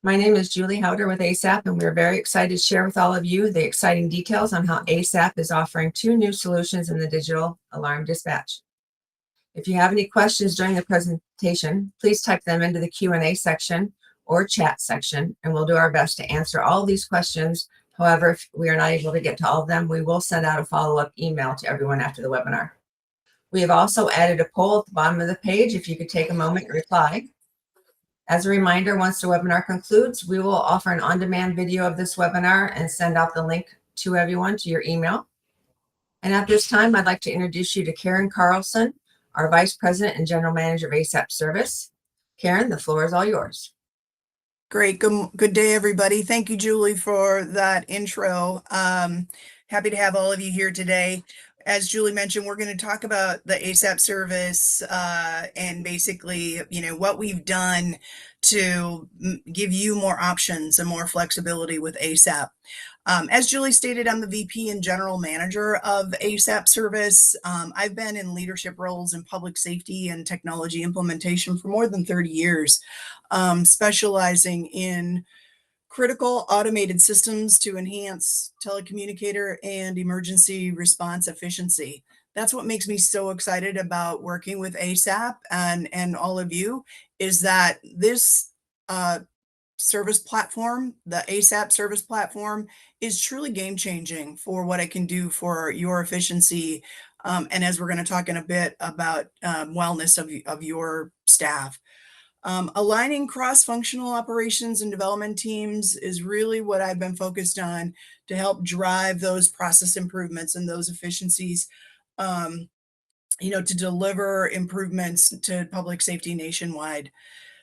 My name is Julie Howder with ASAP, and we're very excited to share with all of you the exciting details on how ASAP is offering 2 new solutions in the digital alarm dispatch. If you have any questions during the presentation, please type them into the Q&A section or chat section, and we'll do our best to answer all these questions. However, if we are not able to get to all of them, we will send out a follow-up email to everyone after the webinar. We have also added a poll at the bottom of the page if you could take a moment and reply. As a reminder, once the webinar concludes, we will offer an on-demand video of this webinar and send out the link to everyone to your email. And at this time, I'd like to introduce you to Karen Carlson, our Vice President and General Manager of ASAP Service. Karen, the floor is all yours. Great. Good day, everybody. Thank you, Julie, for that intro. Happy to have all of you here today. As Julie mentioned, we're going to talk about the ASAP service and basically, what we've done to give you more options and more flexibility with ASAP. As Julie stated, I'm the VP and General Manager of ASAP service. I've been in leadership roles in public safety and technology implementation for more than 30 years, specializing in critical automated systems to enhance telecommunicator and emergency response efficiency. That's what makes me so excited about working with ASAP and all of you, is that this service platform, the ASAP service platform, is truly game changing for what it can do for your efficiency. And as we're going to talk in a bit about wellness of your staff. Aligning cross-functional operations and development teams is really what I've been focused on to help drive those process improvements and those efficiencies, to deliver improvements to public safety nationwide.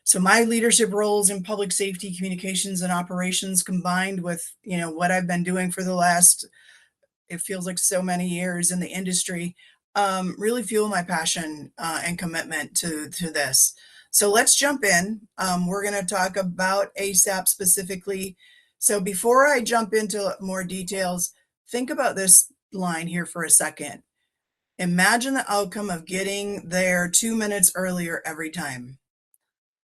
So my leadership roles in public safety, communications, and operations, combined with, what I've been doing for the last, it feels like so many years in the industry, really fuel my passion and commitment to this. So let's jump in. We're going to talk about ASAP specifically. So before I jump into more details, think about this line here for a second. Imagine the outcome of getting there 2 minutes earlier every time.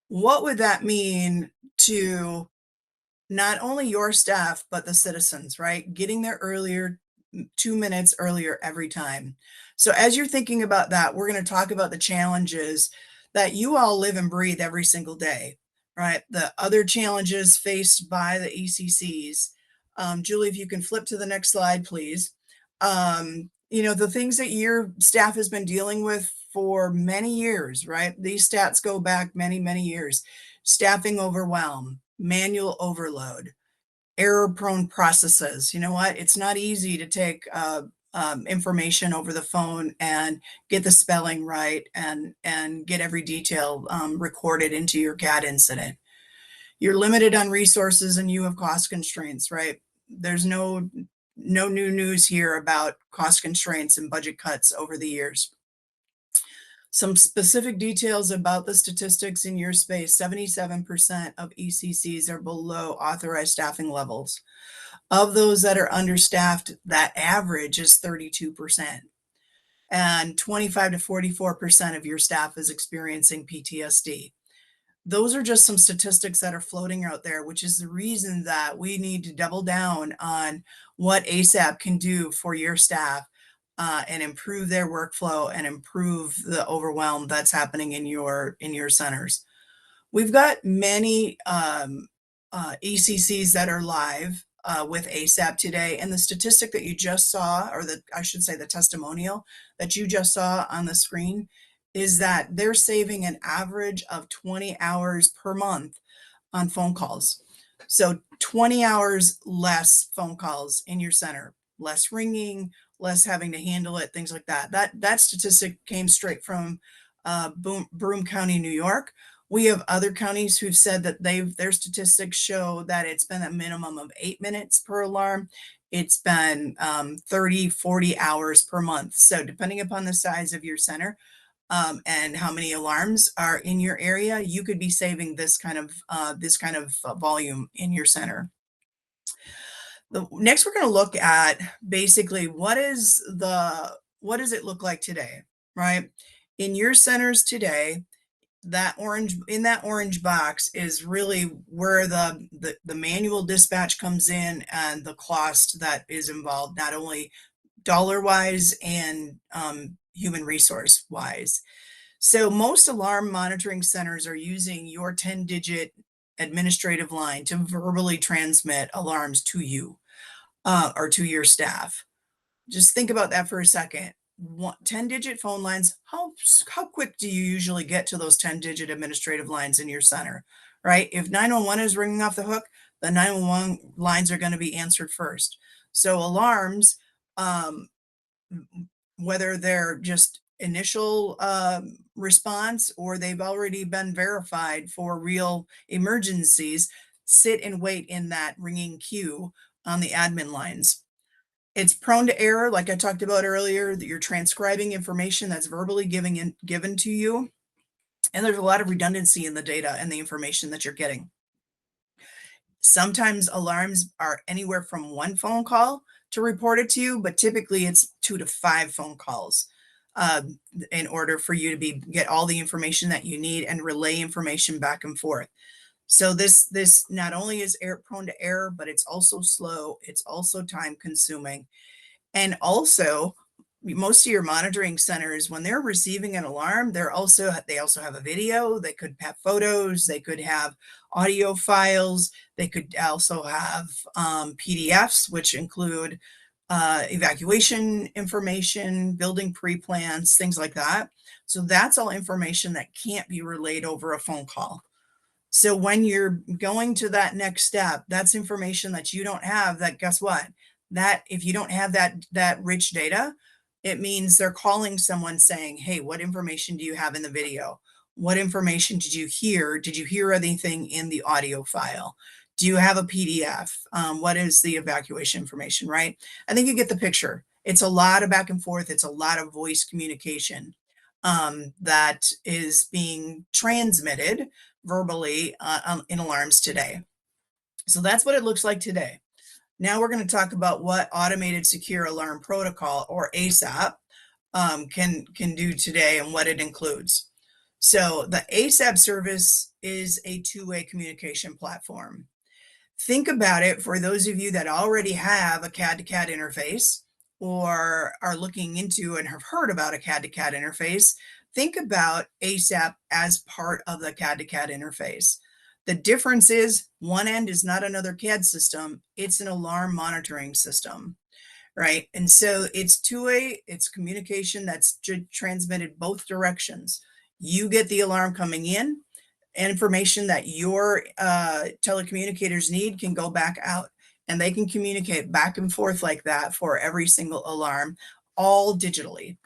What would that mean to not only your staff, but the citizens, right? Getting there earlier, 2 minutes earlier every time. So as you're thinking about that, we're going to talk about the challenges that you all live and breathe every single day, right? The other challenges faced by the ECCs. Julie, if you can flip to the next slide, please. The things that your staff has been dealing with for many years, right? These stats go back many, many years. Staffing overwhelm, manual overload, error-prone processes. You know what? It's not easy to take information over the phone and get the spelling right and get every detail recorded into your CAD incident. You're limited on resources and you have cost constraints, right? There's no new news here about cost constraints and budget cuts over the years. Some specific details about the statistics in your space: 77% of ECCs are below authorized staffing levels. Of those that are understaffed, that average is 32%. And 25 to 44% of your staff is experiencing PTSD. Those are just some statistics that are floating out there, which is the reason that we need to double down on what ASAP can do for your staff and improve their workflow and improve the overwhelm that's happening in your centers. We've got many ECCs that are live with ASAP today, and the statistic that you just saw, or the testimonial that you just saw on the screen, is that they're saving an average of 20 hours per month on phone calls. So 20 hours less phone calls in your center, less ringing, less having to handle it, things like that. That statistic came straight from Broome County, New York. We have other counties who've said that their statistics show that it's been a minimum of 8 minutes per alarm. It's been 30, 40 hours per month. So depending upon the size of your center and how many alarms are in your area, you could be saving this kind of volume in your center. Next, we're going to look at basically what does it look like today, right? In your centers today, that orange box is really where the manual dispatch comes in, and the cost that is involved, not only dollar wise and human resource wise. So most alarm monitoring centers are using your 10-digit administrative line to verbally transmit alarms to you or to your staff. Just think about that for a second. 10-digit phone lines, how quick do you usually get to those 10-digit administrative lines in your center, right? If 911 is ringing off the hook, the 911 lines are going to be answered first. So alarms, whether they're just initial response or they've already been verified for real emergencies, sit and wait in that ringing queue on the admin lines. It's prone to error, like I talked about earlier, that you're transcribing information that's verbally given to you. And there's a lot of redundancy in the data and the information that you're getting. Sometimes alarms are anywhere from one phone call to report it to you, but typically it's 2 to 5 phone calls in order for you to get all the information that you need and relay information back and forth. So this not only is prone to error, but it's also slow. It's also time consuming. And also, most of your monitoring centers, when they're receiving an alarm, they also have a video. They could have photos. They could have audio files. They could also have PDFs, which include evacuation information, building pre-plans, things like that. So that's all information that can't be relayed over a phone call. So when you're going to that next step, that's information that you don't have. That, guess what? That if you don't have that rich data, it means they're calling someone saying, hey, what information do you have in the video? What information did you hear? Did you hear anything in the audio file? Do you have a PDF? What is the evacuation information, right? I think you get the picture. It's a lot of back and forth. It's a lot of voice communication that is being transmitted verbally in alarms today. So that's what it looks like today. Now we're going to talk about what Automated Secure Alarm Protocol, or ASAP, can do today and what it includes. So the ASAP service is a two-way communication platform. Think about it for those of you that already have a CAD-to-CAD interface or are looking into and have heard about a CAD-to-CAD interface. Think about ASAP as part of the CAD-to-CAD interface. The difference is one end is not another CAD system, it's an alarm monitoring system, right? And so it's two-way, it's communication that's transmitted both directions. You get the alarm coming in, and information that your telecommunicators need can go back out, and they can communicate back and forth like that for every single alarm, all digitally.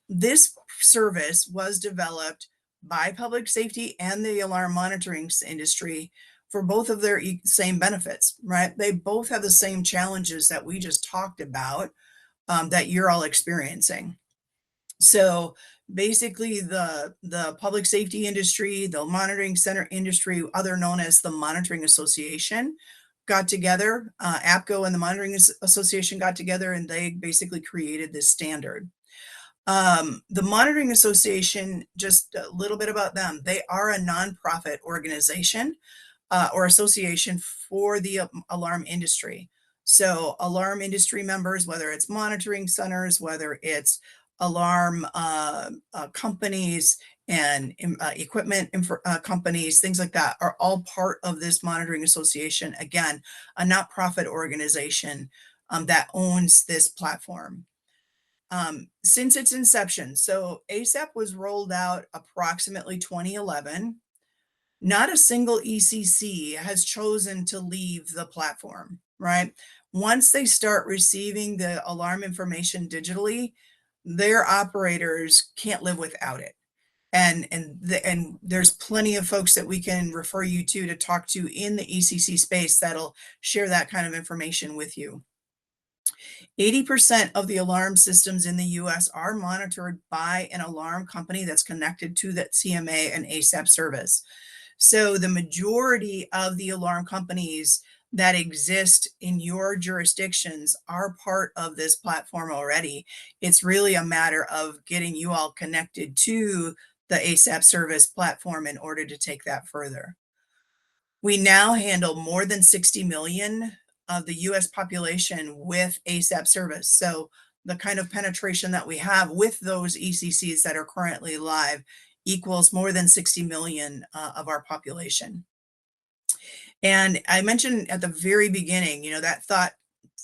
This service was developed by public safety and the alarm monitoring industry for both of their same benefits, right? They both have the same challenges that we just talked about that you're all experiencing. So basically the public safety industry, the monitoring center industry, other known as the Monitoring Association, got together, APCO and the Monitoring Association got together, and they basically created this standard. The Monitoring Association, just a little bit about them. They are a nonprofit organization or association for the alarm industry. So alarm industry members, whether it's monitoring centers, whether it's alarm companies and equipment companies, things like that, are all part of this Monitoring Association. Again, a not-profit organization that owns this platform. Since its inception, so ASAP was rolled out approximately 2011. Not a single ECC has chosen to leave the platform, right? Once they start receiving the alarm information digitally, their operators can't live without it. And there's plenty of folks that we can refer you to talk to in the ECC space that'll share that kind of information with you. 80% of the alarm systems in the US are monitored by an alarm company that's connected to that CMA and ASAP service. So the majority of the alarm companies that exist in your jurisdictions are part of this platform already. It's really a matter of getting you all connected to the ASAP service platform in order to take that further. We now handle more than 60 million of the US population with ASAP service. So the kind of penetration that we have with those ECCs that are currently live equals more than 60 million of our population. And I mentioned at the very beginning, you know, that thought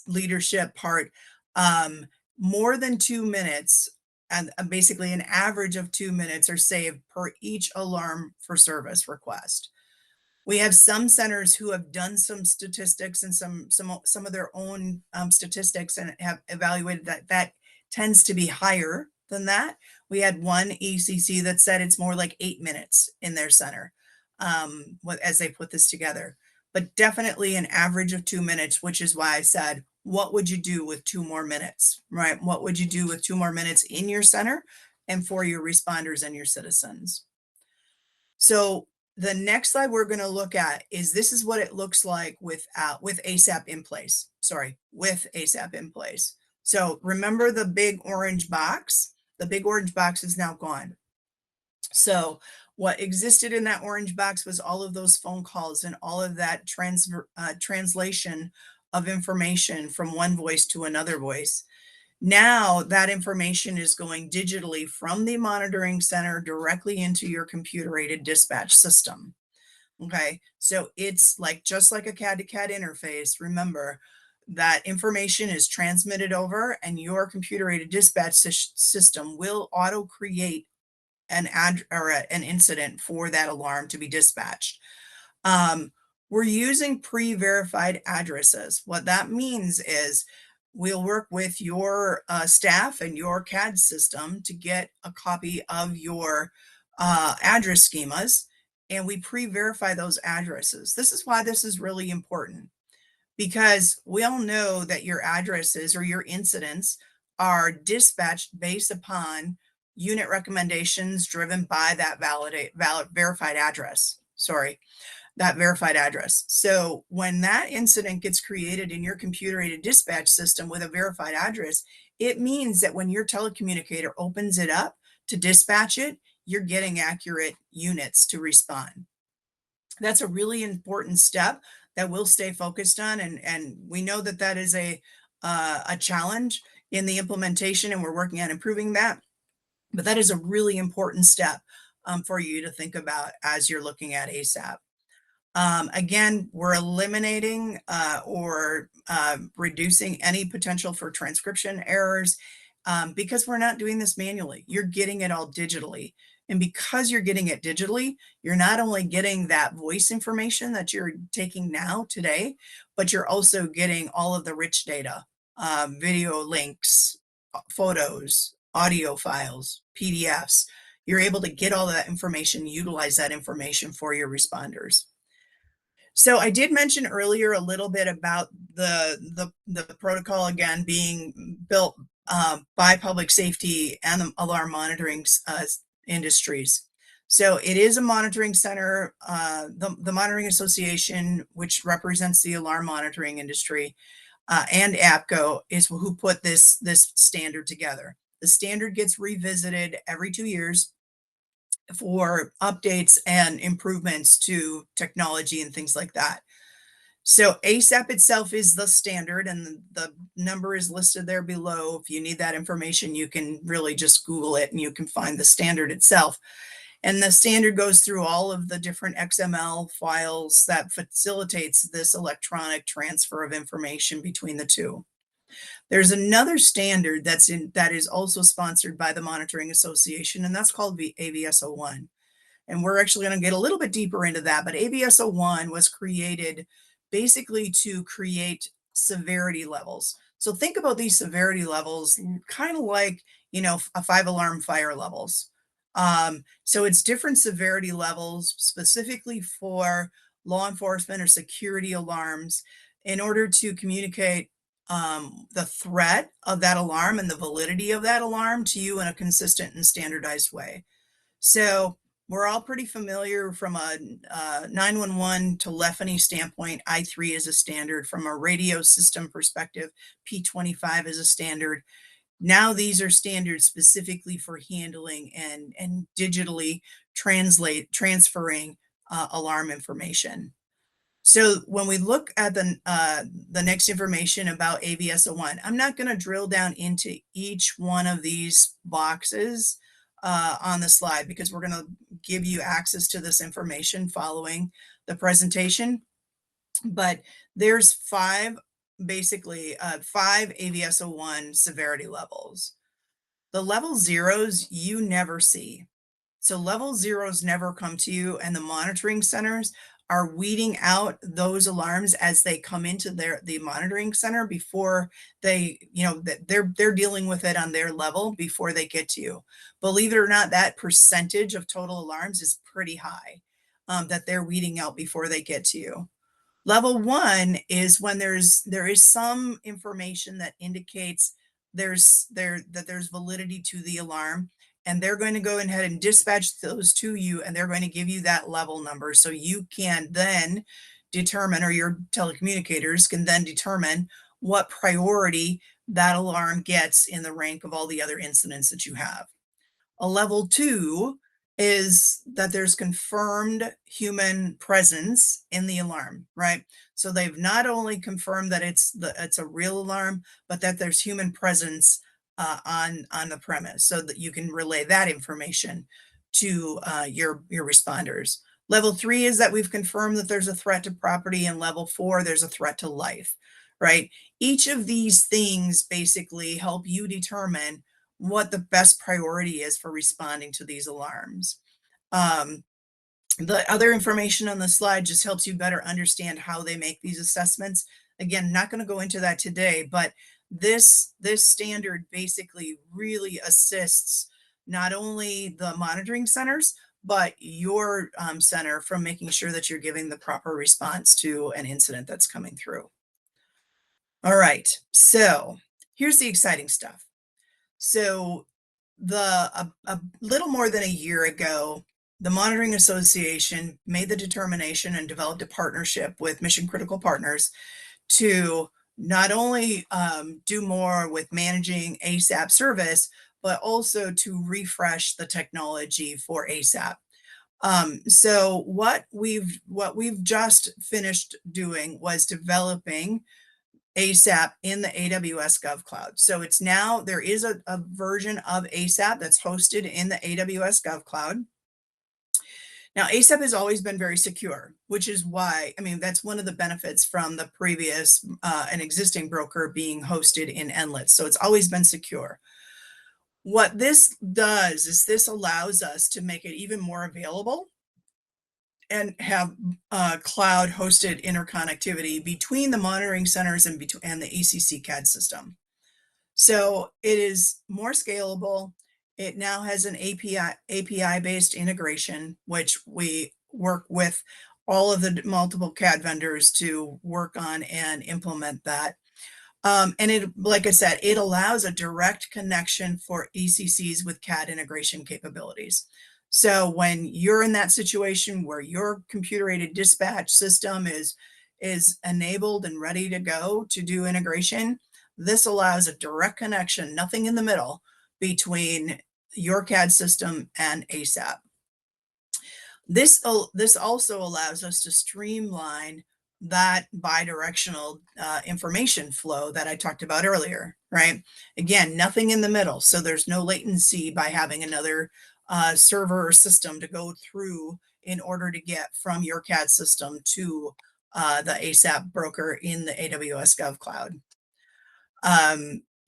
leadership part, more than 2 minutes and basically an average of 2 minutes are saved per each alarm for service request. We have some centers who have done some statistics and some of their own statistics and have evaluated that that tends to be higher than that. We had one ECC that said it's more like 8 minutes in their center as they put this together. But definitely an average of 2 minutes, which is why I said, what would you do with 2 more minutes, right? What would you do with 2 more minutes in your center and for your responders and your citizens? So the next slide we're going to look at is this is what it looks like with ASAP in place. Sorry, with ASAP in place. So remember the big orange box? The big orange box is now gone. So what existed in that orange box was all of those phone calls and all of that translation of information from one voice to another voice. Now that information is going digitally from the monitoring center directly into your computer-aided dispatch system. Okay, so it's like just like a CAD-to-CAD interface. Remember that information is transmitted over and your computer-aided dispatch system will auto-create an incident for that alarm to be dispatched. We're using pre-verified addresses. What that means is we'll work with your staff and your CAD system to get a copy of your address schemas, and we pre-verify those addresses. This is why this is really important, because we all know that your addresses or your incidents are dispatched based upon unit recommendations driven by that verified address. Sorry, that verified address. So when that incident gets created in your computer-aided dispatch system with a verified address, it means that when your telecommunicator opens it up to dispatch it, you're getting accurate units to respond. That's a really important step that we'll stay focused on. And we know that that is a challenge in the implementation, and we're working on improving that. But that is a really important step for you to think about as you're looking at ASAP. Again, we're eliminating or reducing any potential for transcription errors because we're not doing this manually. You're getting it all digitally. And because you're getting it digitally, you're not only getting that voice information that you're taking now today, but you're also getting all of the rich data, video links, photos, audio files, PDFs. You're able to get all that information, utilize that information for your responders. So I did mention earlier a little bit about the protocol again being built by public safety and the alarm monitoring industries. So it is a monitoring center. The Monitoring Association, which represents the alarm monitoring industry, and APCO is who put this standard together. The standard gets revisited every 2 years for updates and improvements to technology and things like that. So ASAP itself is the standard, and the number is listed there below. If you need that information, you can really just Google it and you can find the standard itself. And the standard goes through all of the different XML files that facilitates this electronic transfer of information between the two. There's another standard that is also sponsored by the Monitoring Association, and that's called the AVS-01. And we're actually going to get a little bit deeper into that, but AVS-01 was created basically to create severity levels. So think about these severity levels kind of like, you know, a 5-alarm fire levels. So it's different severity levels specifically for law enforcement or security alarms in order to communicate the threat of that alarm and the validity of that alarm to you in a consistent and standardized way. So we're all pretty familiar from a 911 telephony standpoint. I3 is a standard. From a radio system perspective, P25 is a standard. Now these are standards specifically for handling and digitally transferring alarm information. So when we look at the next information about AVS-01, I'm not going to drill down into each one of these boxes on the slide because we're going to give you access to this information following the presentation. But there's basically five AVS-01 severity levels. The level zeros you never see. So level zeros never come to you, and the monitoring centers are weeding out those alarms as they come into the monitoring center before they, they're dealing with it on their level before they get to you. Believe it or not, that percentage of total alarms is pretty high that they're weeding out before they get to you. Level 1 is when there is some information that indicates that there's validity to the alarm, and they're going to go ahead and dispatch those to you, and they're going to give you that level number so you can then determine, or your telecommunicators can then determine what priority that alarm gets in the rank of all the other incidents that you have. A level 2 is that there's confirmed human presence in the alarm, right? So they've not only confirmed that it's a real alarm, but that there's human presence on the premise, so that you can relay that information to your responders. Level 3 is that we've confirmed that there's a threat to property, and level 4, there's a threat to life, right? Each of these things basically help you determine what the best priority is for responding to these alarms. The other information on the slide just helps you better understand how they make these assessments. Again, not going to go into that today, but this standard basically really assists not only the monitoring centers, but your center from making sure that you're giving the proper response to an incident that's coming through. All right, so here's the exciting stuff. So a little more than a year ago, the Monitoring Association made the determination and developed a partnership with Mission Critical Partners to not only do more with managing ASAP service, but also to refresh the technology for ASAP. So what we've just finished doing was developing ASAP in the AWS GovCloud. So it's now, there is a version of ASAP that's hosted in the AWS GovCloud. Now, ASAP has always been very secure, which is why, that's one of the benefits from the previous, an existing broker being hosted in Enlit. So it's always been secure. What this does is this allows us to make it even more available and have cloud hosted interconnectivity between the monitoring centers and the ECC CAD system. So it is more scalable. It now has an API based integration, which we work with all of the multiple CAD vendors to work on and implement that. And it, like I said, it allows a direct connection for ECCs with CAD integration capabilities. So when you're in that situation where your computer-aided dispatch system is enabled and ready to go to do integration, this allows a direct connection, nothing in the middle, between your CAD system and ASAP. This also allows us to streamline that bidirectional information flow that I talked about earlier, right? Again, nothing in the middle. So there's no latency by having another server or system to go through in order to get from your CAD system to the ASAP broker in the AWS GovCloud.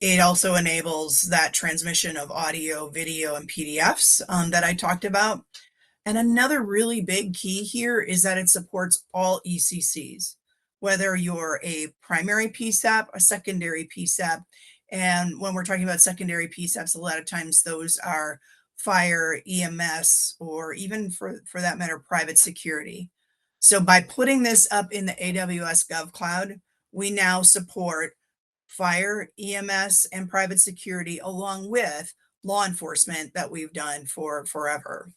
It also enables that transmission of audio, video, and PDFs that I talked about. And another really big key here is that it supports all ECCs, whether you're a primary PSAP, a secondary PSAP. And when we're talking about secondary PSAPs, a lot of times those are fire, EMS, or even for that matter, private security. So by putting this up in the AWS GovCloud, we now support fire, EMS, and private security, along with law enforcement that we've done for forever.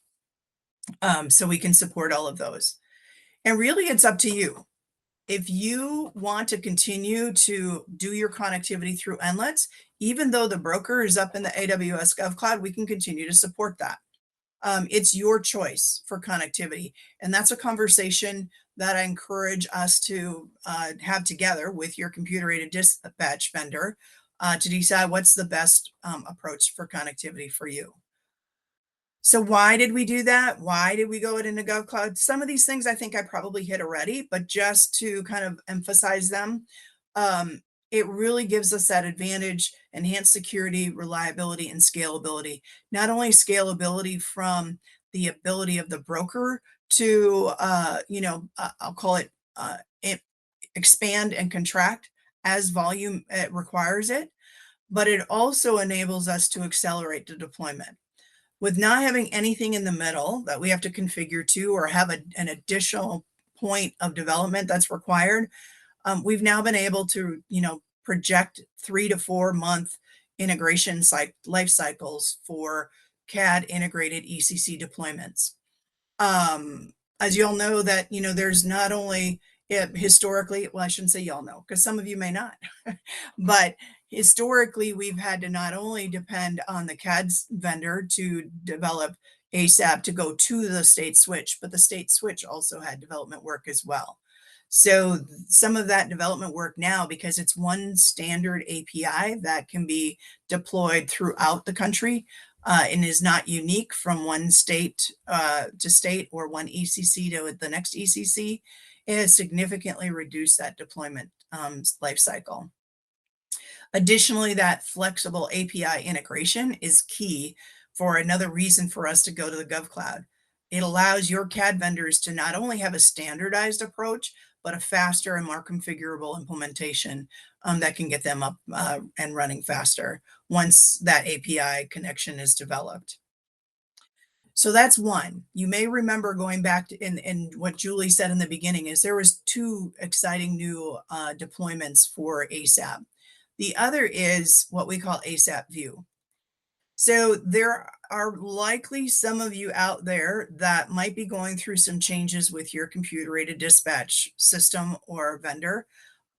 So we can support all of those. And really, it's up to you. if you want to continue to do your connectivity through Nlets, even though the broker is up in the AWS GovCloud, we can continue to support that. It's your choice for connectivity. And that's a conversation that I encourage us to have together with your computer-aided dispatch vendor to decide what's the best approach for connectivity for you. So why did we do that? Why did we go into GovCloud? Some of these things I think I probably hit already, but just to kind of emphasize them, it really gives us that advantage, enhanced security, reliability, and scalability. Not only scalability from the ability of the broker to, I'll call it expand and contract as volume requires it, but it also enables us to accelerate the deployment. With not having anything in the middle that we have to configure to or have an additional point of development that's required, we've now been able to, project 3 to 4 month integration life cycles for CAD integrated ECC deployments. As you all know that, there's not only historically, well, I shouldn't say y'all know, because some of you may not, but historically, we've had to not only depend on the CAD vendor to develop ASAP to go to the state switch, but the state switch also had development work as well. So some of that development work now, because it's one standard API that can be deployed throughout the country and is not unique from one state to state or one ECC to the next ECC, it has significantly reduced that deployment life cycle. Additionally, that flexible API integration is key for another reason for us to go to the GovCloud. It allows your CAD vendors to not only have a standardized approach, but a faster and more configurable implementation that can get them up and running faster once that API connection is developed. So that's one. You may remember going back to in what Julie said in the beginning is there was 2 exciting new deployments for ASAP. The other is what we call ASAP View. So there are likely some of you out there that might be going through some changes with your computer-aided dispatch system or vendor.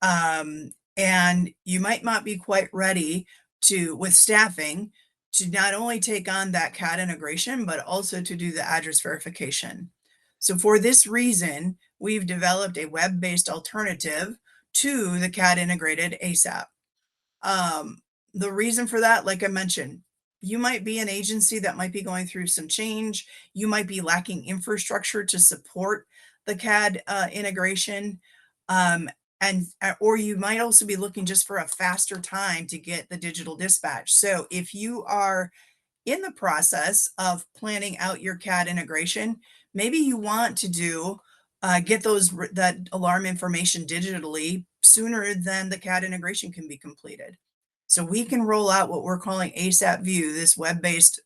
And you might not be quite ready to, with staffing, to not only take on that CAD integration, but also to do the address verification. So for this reason, we've developed a web-based alternative to the CAD integrated ASAP. The reason for that, like I mentioned, you might be an agency that might be going through some change. You might be lacking infrastructure to support the CAD integration. Or you might also be looking just for a faster time to get the digital dispatch. So if you are in the process of planning out your CAD integration, maybe you want to do get that alarm information digitally sooner than the CAD integration can be completed. So we can roll out what we're calling ASAP View, this web-based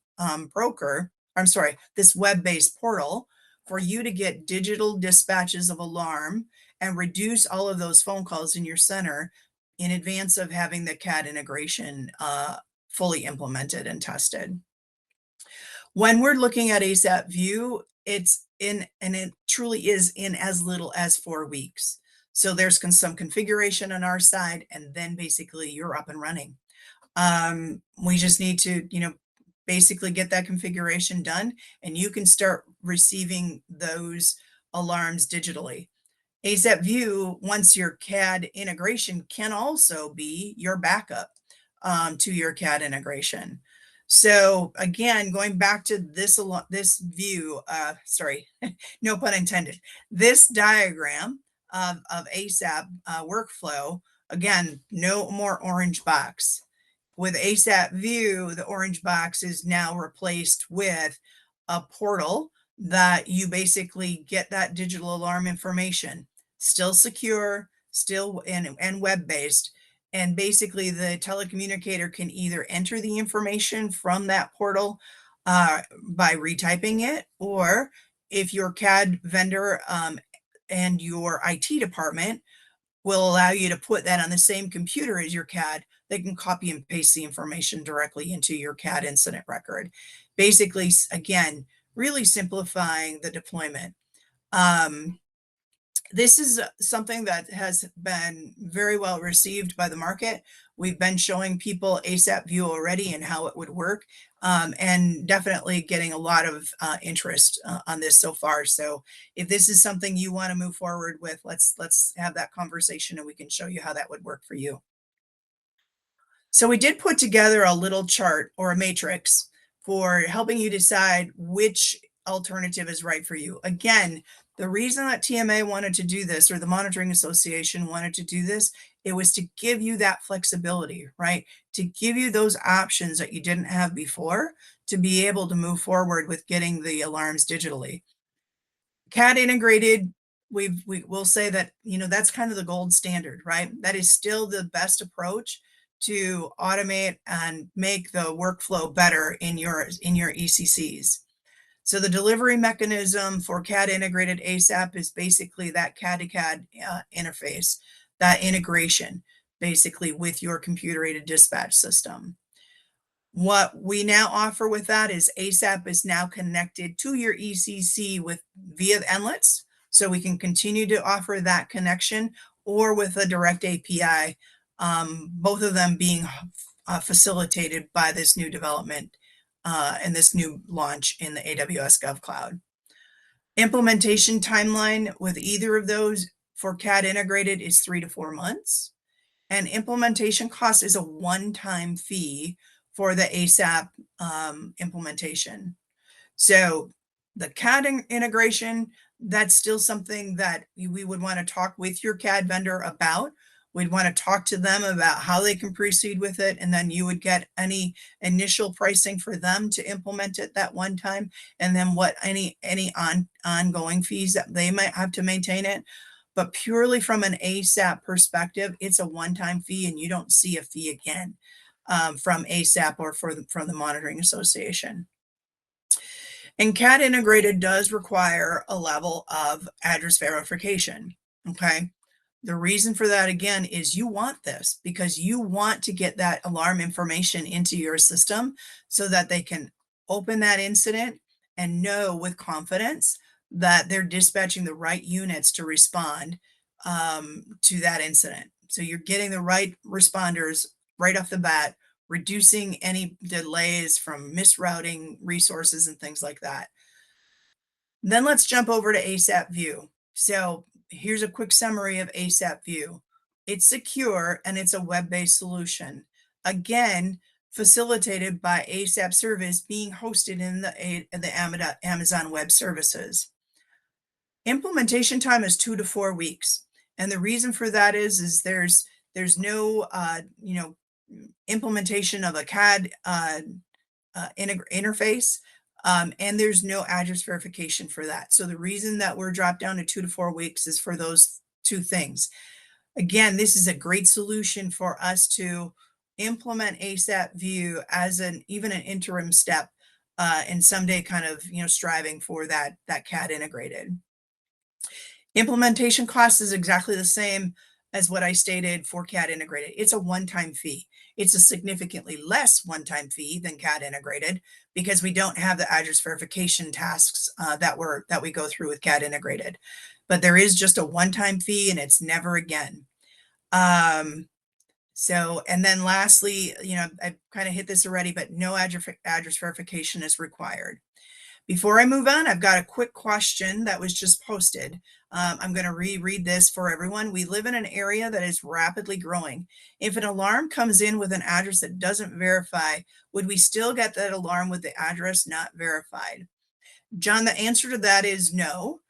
this web-based portal for you to get digital dispatches of alarm and reduce all of those phone calls in your center in advance of having the CAD integration fully implemented and tested. When we're looking at ASAP View, it truly is in as little as 4 weeks. So there's some configuration on our side, and then basically you're up and running. We just need to, basically get that configuration done, and you can start receiving those alarms digitally. ASAP View, once your CAD integration, can also be your backup to your CAD integration. So again, going back to this view, no pun intended, this diagram of ASAP workflow, again, no more orange box. With ASAP View, the orange box is now replaced with a portal that you basically get that digital alarm information, still secure, still and web-based. And basically the telecommunicator can either enter the information from that portal by retyping it, or if your CAD vendor and your IT department will allow you to put that on the same computer as your CAD, they can copy and paste the information directly into your CAD incident record. Basically, again, really simplifying the deployment. This is something that has been very well received by the market. We've been showing people ASAP View already and how it would work, and definitely getting a lot of interest on this so far. So if this is something you want to move forward with, let's have that conversation and we can show you how that would work for you. So we did put together a little chart or a matrix for helping you decide which alternative is right for you. Again, the reason that TMA wanted to do this, or the Monitoring Association wanted to do this, it was to give you that flexibility, right? To give you those options that you didn't have before to be able to move forward with getting the alarms digitally. CAD integrated, we will say that, that's kind of the gold standard, right? That is still the best approach to automate and make the workflow better in your ECCs. So the delivery mechanism for CAD integrated ASAP is basically that CAD to CAD interface, that integration basically with your computer aided dispatch system. What we now offer with that is ASAP is now connected to your ECC via Endlets. So we can continue to offer that connection, or with a direct API, both of them being facilitated by this new development and this new launch in the AWS GovCloud. Implementation timeline with either of those for CAD integrated is 3 to 4 months. And implementation cost is a one-time fee for the ASAP implementation. So the CAD integration, that's still something that we would want to talk with your CAD vendor about. We'd want to talk to them about how they can proceed with it, and then you would get any initial pricing for them to implement it that one time, and then what any ongoing fees that they might have to maintain it. But purely from an ASAP perspective, it's a one-time fee, and you don't see a fee again from ASAP or from the Monitoring Association. And CAD integrated does require a level of address verification. Okay. The reason for that, again, is you want this because you want to get that alarm information into your system so that they can open that incident and know with confidence that they're dispatching the right units to respond to that incident. So you're getting the right responders right off the bat, reducing any delays from misrouting resources and things like that. Then let's jump over to ASAP View. So here's a quick summary of ASAP View. It's secure and it's a web-based solution. Again, facilitated by ASAP Service being hosted in the Amazon Web Services. Implementation time is 2 to 4 weeks. And the reason for that is there's no, implementation of a CAD interface. And there's no address verification for that. So the reason that we're dropped down to 2 to 4 weeks is for those two things. Again, this is a great solution for us to implement ASAP View as even an interim step, and someday kind of striving for that CAD integrated. Implementation cost is exactly the same as what I stated for CAD integrated. It's a one-time fee. It's a significantly less one-time fee than CAD integrated because we don't have the address verification tasks that we go through with CAD integrated. But there is just a one-time fee and it's never again. So, and then lastly, I've kind of hit this already, but no address verification is required. Before I move on, I've got a quick question that was just posted. I'm going to reread this for everyone. We live in an area that is rapidly growing. If an alarm comes in with an address that doesn't verify, would we still get that alarm with the address not verified? John, the answer to that is no.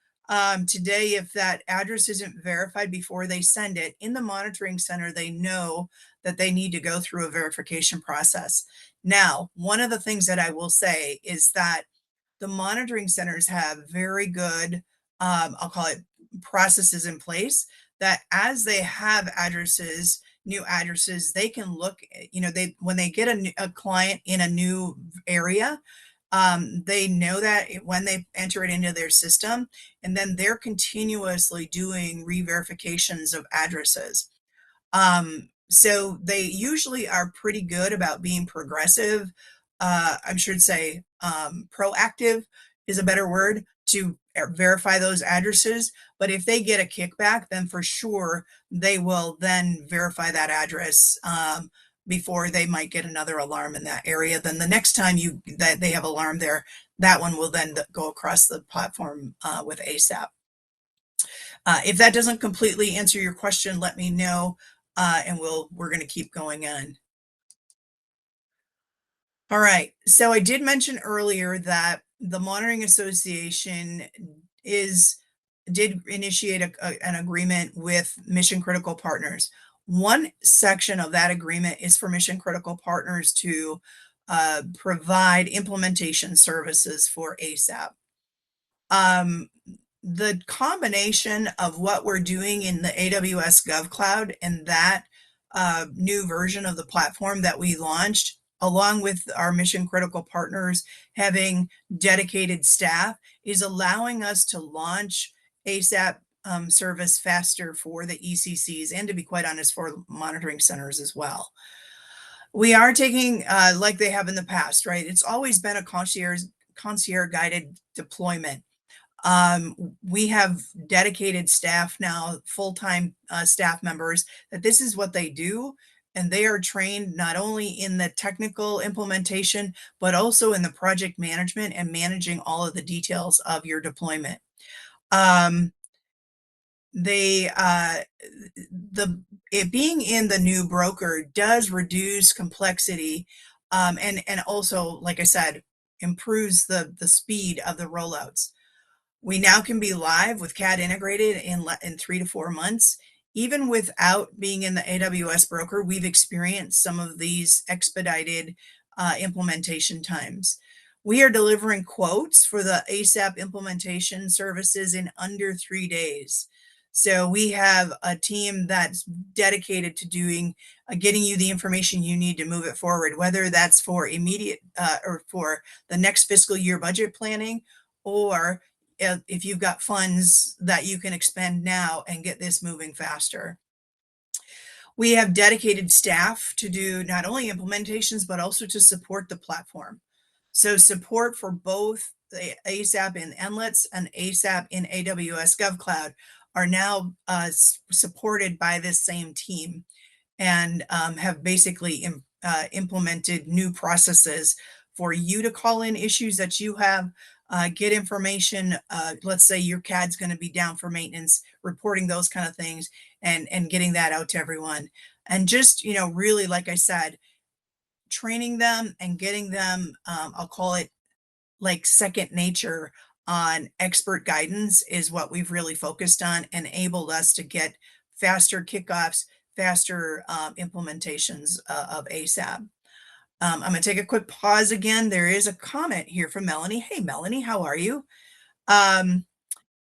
Today, if that address isn't verified before they send it, in the monitoring center, they know that they need to go through a verification process. Now, one of the things that I will say is that the monitoring centers have very good, I'll call it processes in place that as they have new addresses, they can look, when they get a client in a new area, they know that when they enter it into their system, and then they're continuously doing re-verifications of addresses. So they usually are pretty good about being progressive. I should say proactive is a better word, to verify those addresses. But if they get a kickback, then for sure they will then verify that address before they might get another alarm in that area. Then the next time that they have alarm there, that one will then go across the platform with ASAP. If that doesn't completely answer your question, let me know, and we're going to keep going on. All right. So I did mention earlier that the Monitoring Association did initiate an agreement with Mission Critical Partners. One section of that agreement is for Mission Critical Partners to provide implementation services for ASAP. The combination of what we're doing in the AWS GovCloud and that new version of the platform that we launched, along with our Mission Critical Partners having dedicated staff, is allowing us to launch ASAP service faster for the ECCs and, to be quite honest, for monitoring centers as well. We are taking, like they have in the past, right? It's always been a concierge guided deployment. We have dedicated staff now, full-time staff members, that this is what they do. And they are trained not only in the technical implementation, but also in the project management and managing all of the details of your deployment. It being in the new broker does reduce complexity, and also, like I said, improves the speed of the rollouts. We now can be live with CAD integrated in 3 to 4 months. Even without being in the AWS broker, we've experienced some of these expedited implementation times. We are delivering quotes for the ASAP implementation services in under 3 days. So we have a team that's dedicated to getting you the information you need to move it forward, whether that's for immediate or for the next fiscal year budget planning, or if you've got funds that you can expend now and get this moving faster. We have dedicated staff to do not only implementations, but also to support the platform. So support for both the ASAP in NLETS and ASAP in AWS GovCloud are now supported by this same team, and have basically implemented new processes for you to call in issues that you have, get information. Let's say your CAD's going to be down for maintenance, reporting those kind of things, and getting that out to everyone. And just, really, like I said, training them and getting them, I'll call it like second nature on expert guidance, is what we've really focused on, and enabled us to get faster kickoffs, faster implementations of ASAP. I'm going to take a quick pause again. There is a comment here from Melanie. Hey, Melanie, how are you?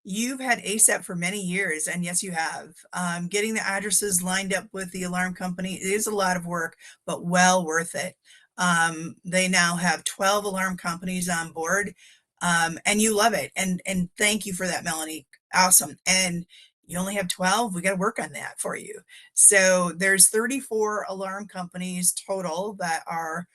You've had ASAP for many years, and yes, you have. Getting the addresses lined up with the alarm company is a lot of work, but well worth it. They now have 12 alarm companies on board, and you love it. And thank you for that, Melanie. Awesome. And you only have 12. We got to work on that for you. So there's 34 alarm companies total that are,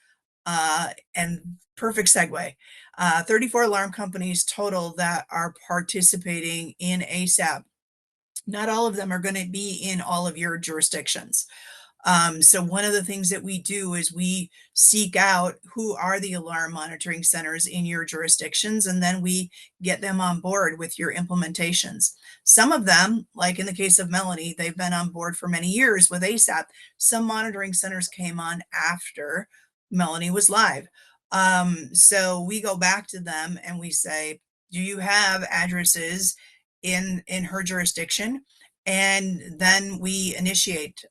and perfect segue, 34 alarm companies total that are participating in ASAP. Not all of them are going to be in all of your jurisdictions. So one of the things that we do is we seek out who are the alarm monitoring centers in your jurisdictions, and then we get them on board with your implementations. Some of them, like in the case of Melanie, they've been on board for many years with ASAP. Some monitoring centers came on after Melanie was live. So we go back to them and we say, do you have addresses in her jurisdiction? And then we initiate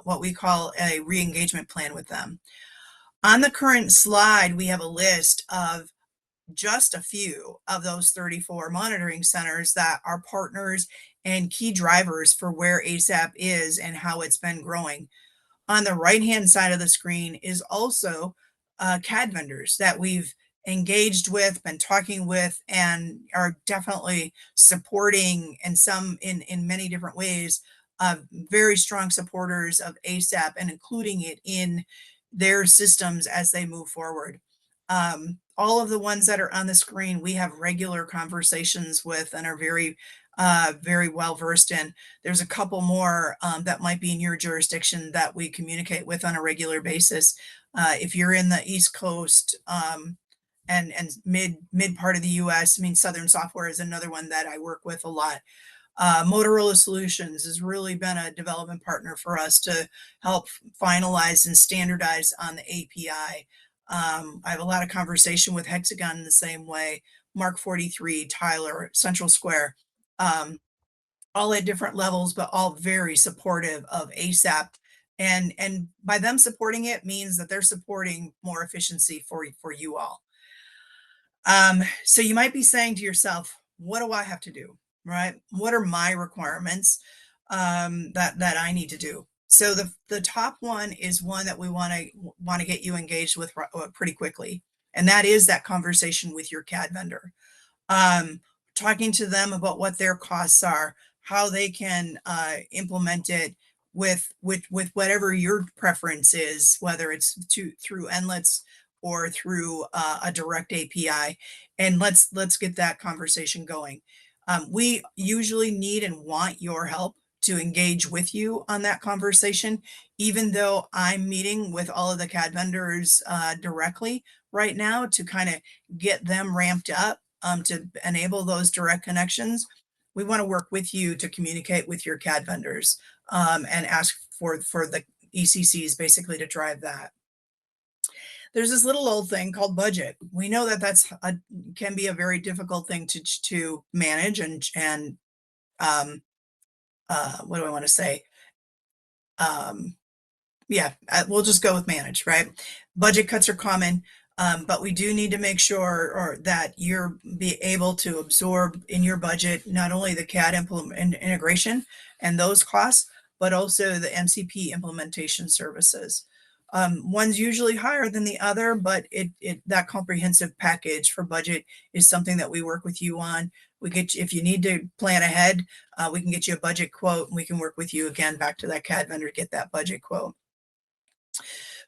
what we call a re-engagement plan with them. On the current slide, we have a list of just a few of those 34 monitoring centers that are partners and key drivers for where ASAP is and how it's been growing. On the right-hand side of the screen is also CAD vendors that we've engaged with, been talking with, and are definitely supporting, and some in many different ways, very strong supporters of ASAP and including it in their systems as they move forward. All of the ones that are on the screen, we have regular conversations with and are very well versed in. There's a couple more that might be in your jurisdiction that we communicate with on a regular basis. If you're in the East Coast and mid part of the US, I mean, Southern Software is another one that I work with a lot. Motorola Solutions has really been a development partner for us to help finalize and standardize on the API. I have a lot of conversation with Hexagon in the same way, Mark 43, Tyler, Central Square, all at different levels, but all very supportive of ASAP. And by them supporting it means that they're supporting more efficiency for you all. So you might be saying to yourself, what do I have to do? Right? What are my requirements that I need to do? So the top one is one that we want to get you engaged with pretty quickly, and that is that conversation with your CAD vendor. Talking to them about what their costs are, how they can implement it with whatever your preference is, whether it's through Endlets or through a direct API, and let's get that conversation going. We usually need and want your help to engage with you on that conversation, even though I'm meeting with all of the CAD vendors directly right now to kind of get them ramped up to enable those direct connections. We want to work with you to communicate with your CAD vendors and ask for the ECCs basically to drive that. There's this little old thing called budget. We know that can be a very difficult thing to manage and what do I want to say? Yeah, we'll just go with manage, right? Budget cuts are common, but we do need to make sure that you're be able to absorb in your budget not only the CAD integration and those costs, but also the MCP implementation services. One's usually higher than the other, but that comprehensive package for budget is something that we work with you on. If you need to plan ahead, we can get you a budget quote, and we can work with you again back to that CAD vendor to get that budget quote.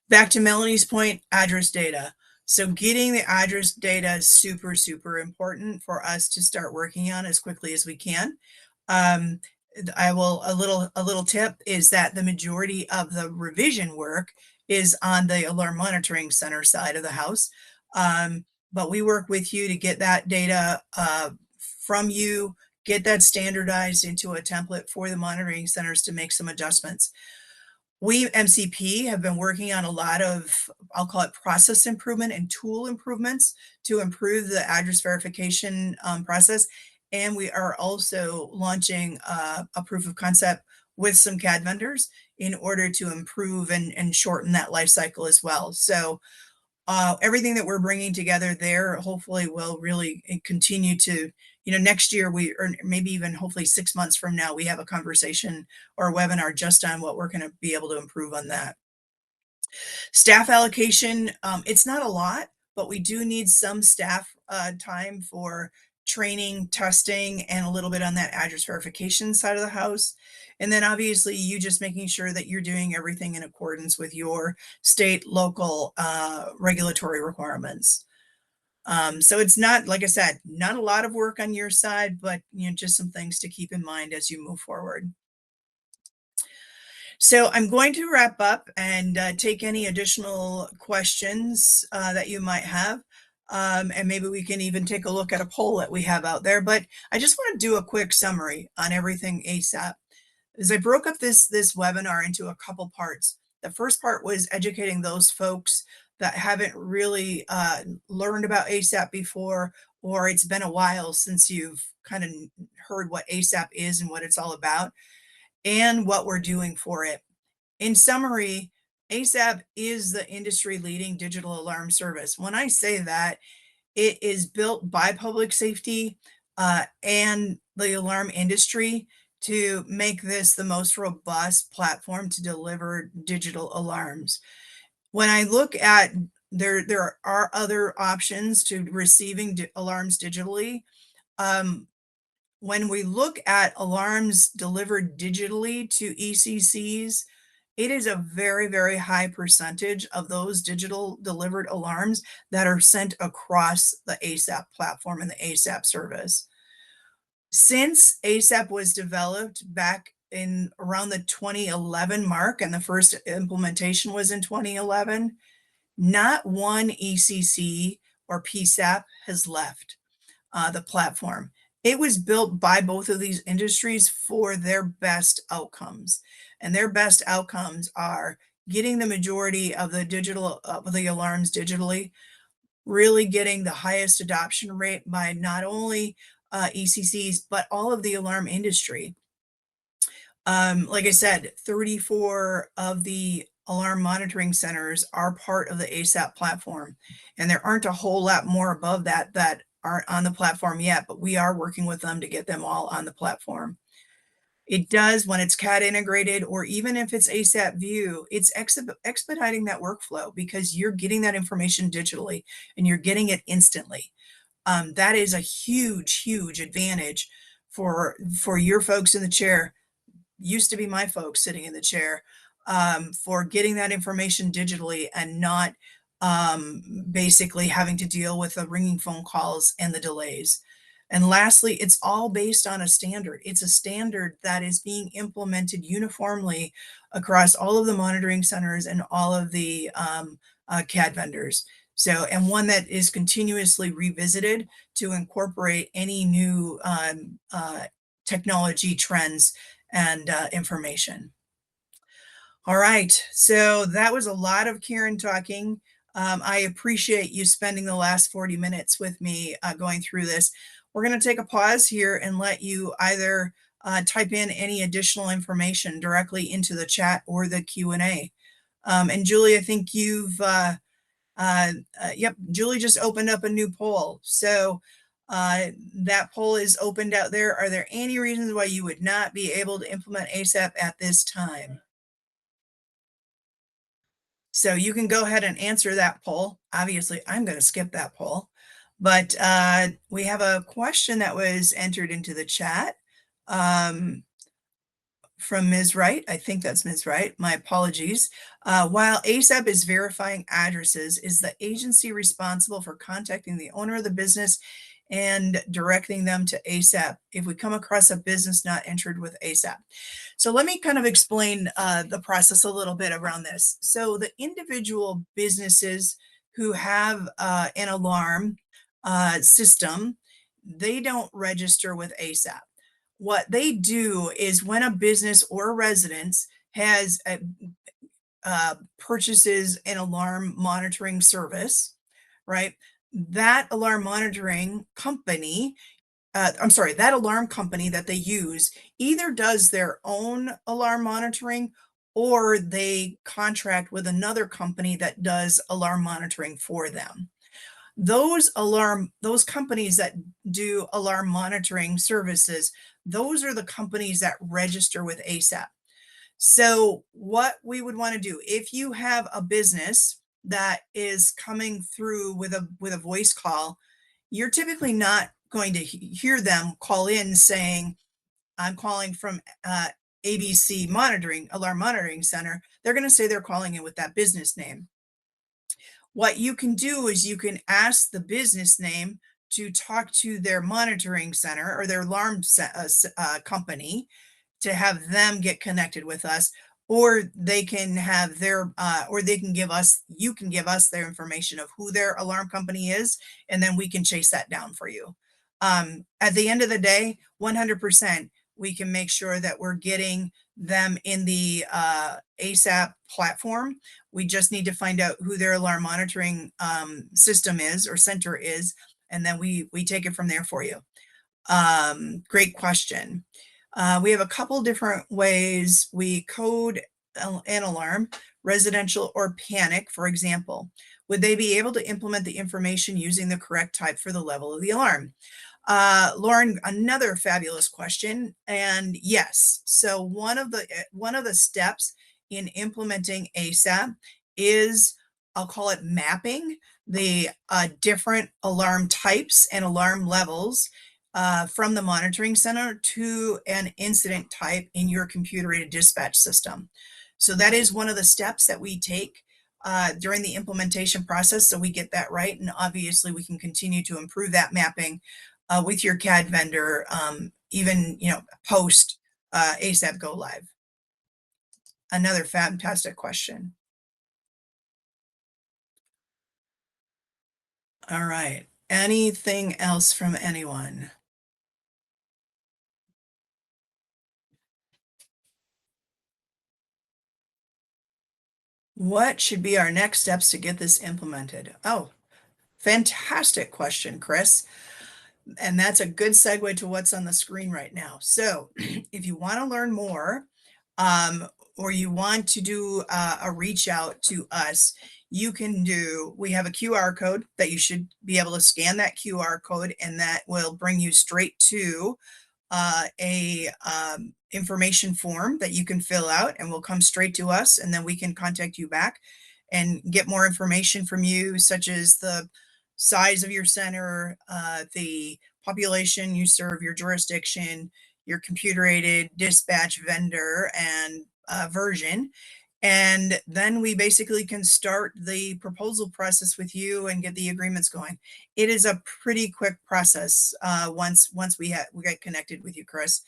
Back to Melanie's point, address data. So getting the address data is super, super important for us to start working on as quickly as we can. A little tip is that the majority of the revision work is on the alarm monitoring center side of the house. But we work with you to get that data from you, get that standardized into a template for the monitoring centers to make some adjustments. We, MCP, have been working on a lot of, I'll call it process improvement and tool improvements to improve the address verification process. And we are also launching a proof of concept with some CAD vendors in order to improve and shorten that life cycle as well. So everything that we're bringing together there hopefully will really continue to, next year or maybe even hopefully 6 months from now, we have a conversation or a webinar just on what we're going to be able to improve on that. Staff allocation, it's not a lot, but we do need some staff time for training, testing, and a little bit on that address verification side of the house. And then obviously you just making sure that you're doing everything in accordance with your state, local regulatory requirements. So it's not, like I said, not a lot of work on your side, but just some things to keep in mind as you move forward. So I'm going to wrap up and take any additional questions that you might have. And maybe we can even take a look at a poll that we have out there. But I just want to do a quick summary on everything ASAP. As I broke up this webinar into a couple parts. The first part was educating those folks that haven't really learned about ASAP before, or it's been a while since you've kind of heard what ASAP is and what it's all about, and what we're doing for it. In summary, ASAP is the industry-leading digital alarm service. When I say that, it is built by public safety and the alarm industry to make this the most robust platform to deliver digital alarms. When I look at there are other options to receiving alarms digitally. When we look at alarms delivered digitally to ECCs, it is a very, very high percentage of those digital delivered alarms that are sent across the ASAP platform and the ASAP service. Since ASAP was developed back in around the 2011 mark, and the first implementation was in 2011, not one ECC or PSAP has left the platform. It was built by both of these industries for their best outcomes. And their best outcomes are getting the majority of the the alarms digitally, really getting the highest adoption rate by not only ECCs, but all of the alarm industry. Like I said, 34 of the alarm monitoring centers are part of the ASAP platform. And there aren't a whole lot more above that that aren't on the platform yet, but we are working with them to get them all on the platform. It does, when it's CAD integrated, or even if it's ASAP View, it's expediting that workflow because you're getting that information digitally and you're getting it instantly. That is a huge, huge advantage for your folks in the chair. Used to be my folks sitting in the chair, for getting that information digitally and not basically having to deal with the ringing phone calls and the delays. And lastly, it's all based on a standard. It's a standard that is being implemented uniformly across all of the monitoring centers and all of the CAD vendors. So, and one that is continuously revisited to incorporate any new technology trends and information. All right, so that was a lot of Karen talking. I appreciate you spending the last 40 minutes with me going through this. We're going to take a pause here and let you either type in any additional information directly into the chat or the Q&A. And Julie, I think you've, yep, Julie just opened up a new poll. So that poll is opened out there. Are there any reasons why you would not be able to implement ASAP at this time? So you can go ahead and answer that poll. Obviously, I'm going to skip that poll. But we have a question that was entered into the chat from Ms. Wright. I think that's Ms. Wright. My apologies. While ASAP is verifying addresses, is the agency responsible for contacting the owner of the business and directing them to ASAP if we come across a business not entered with ASAP? So let me kind of explain the process a little bit around this. So the individual businesses who have an alarm system, they don't register with ASAP. What they do is when a business or a residence has purchases an alarm monitoring service, right? That alarm monitoring company, that alarm company that they use either does their own alarm monitoring or they contract with another company that does alarm monitoring for them. Those companies that do alarm monitoring services, those are the companies that register with ASAP. So what we would want to do, if you have a business that is coming through with a voice call, you're typically not going to hear them call in saying, I'm calling from ABC Alarm Monitoring Center. They're going to say they're calling in with that business name. What you can do is you can ask the business name to talk to their monitoring center or their alarm company to have them get connected with us, or they can have their, or they can give us, you can give us their information of who their alarm company is, and then we can chase that down for you. At the end of the day, 100%, we can make sure that we're getting them in the ASAP platform. We just need to find out who their alarm monitoring system is or center is, and then we take it from there for you. Great question. We have a couple different ways we code an alarm, residential or panic, for example. Would they be able to implement the information using the correct type for the level of the alarm? Lauren, another fabulous question. And yes, so one of the steps in implementing ASAP is, I'll call it mapping the different alarm types and alarm levels from the monitoring center to an incident type in your computer-aided dispatch system. So that is one of the steps that we take during the implementation process, so we get that right. And obviously we can continue to improve that mapping with your CAD vendor, even, post ASAP go live. Another fantastic question. All right. Anything else from anyone? What should be our next steps to get this implemented? Oh, fantastic question, Chris. And that's a good segue to what's on the screen right now. So if you want to learn more, or you want to do a reach out to us, we have a QR code that you should be able to scan that QR code, and that will bring you straight to a information form that you can fill out, and will come straight to us, and then we can contact you back and get more information from you, such as the size of your center, the population you serve, your jurisdiction, your computer-aided dispatch vendor and version. And then we basically can start the proposal process with you and get the agreements going. It is a pretty quick process once we get connected with you, Chris.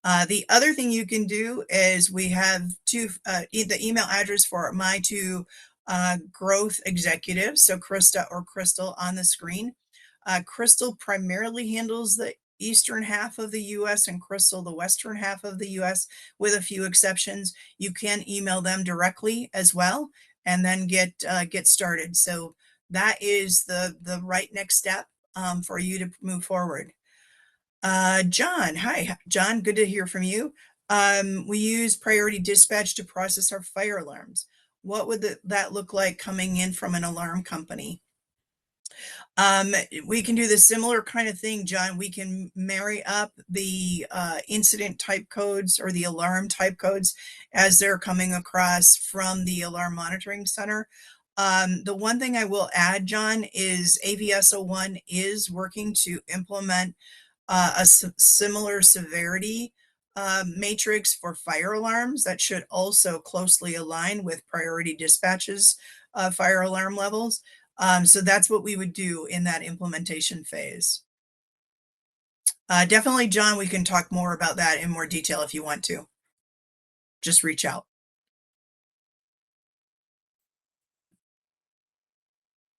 The other thing you can do is we have the email address for my two growth executives, so Krista or Crystal on the screen. Crystal primarily handles the eastern half of the US and Crystal the western half of the US, with a few exceptions. You can email them directly as well, and then get started. So that is the right next step for you to move forward. John, hi, John, good to hear from you. We use Priority Dispatch to process our fire alarms. What would that look like coming in from an alarm company? We can do the similar kind of thing, John. We can marry up the incident type codes or the alarm type codes as they're coming across from the Alarm Monitoring Center. The one thing I will add, John, is AVS-01 is working to implement a similar severity matrix for fire alarms that should also closely align with Priority Dispatch's fire alarm levels. So that's what we would do in that implementation phase. Definitely, John, we can talk more about that in more detail if you want to. Just reach out.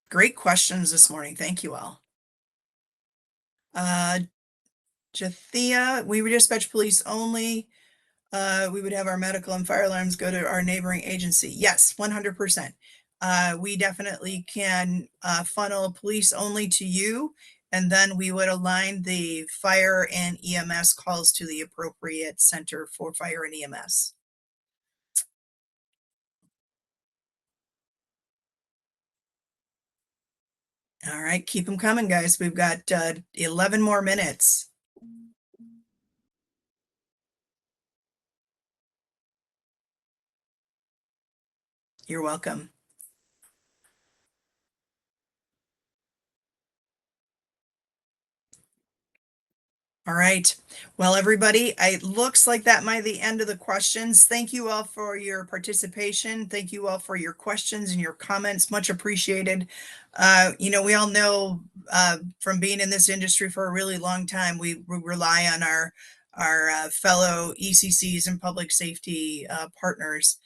Great questions this morning. Thank you all. Jathia, we would dispatch police only. We would have our medical and fire alarms go to our neighboring agency. Yes, 100%. We definitely can funnel police only to you, and then we would align the fire and EMS calls to the appropriate center for fire and EMS. All right, keep them coming, guys. We've got 11 more minutes. You're welcome. All right. Well, everybody, it looks like that might be the end of the questions. Thank you all for your participation. Thank you all for your questions and your comments. Much appreciated. We all know from being in this industry for a really long time, we rely on our fellow ECCs and public safety partners.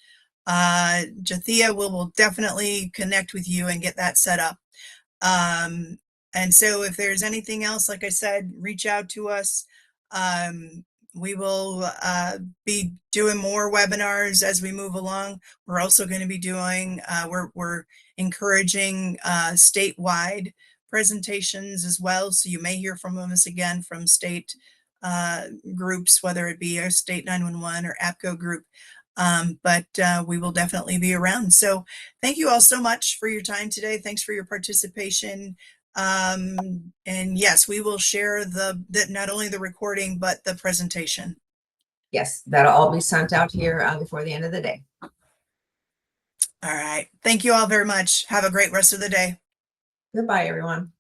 Jathia will definitely connect with you and get that set up. And so if there's anything else, like I said, reach out to us. We will be doing more webinars as we move along. We're also going to be doing, we're encouraging statewide presentations as well. So you may hear from us again from state groups, whether it be a state 911 or APCO group. But we will definitely be around. So thank you all so much for your time today. Thanks for your participation. And yes, we will share not only the recording, but the presentation. Yes, that'll all be sent out here before the end of the day. All right. Thank you all very much. Have a great rest of the day. Goodbye, everyone.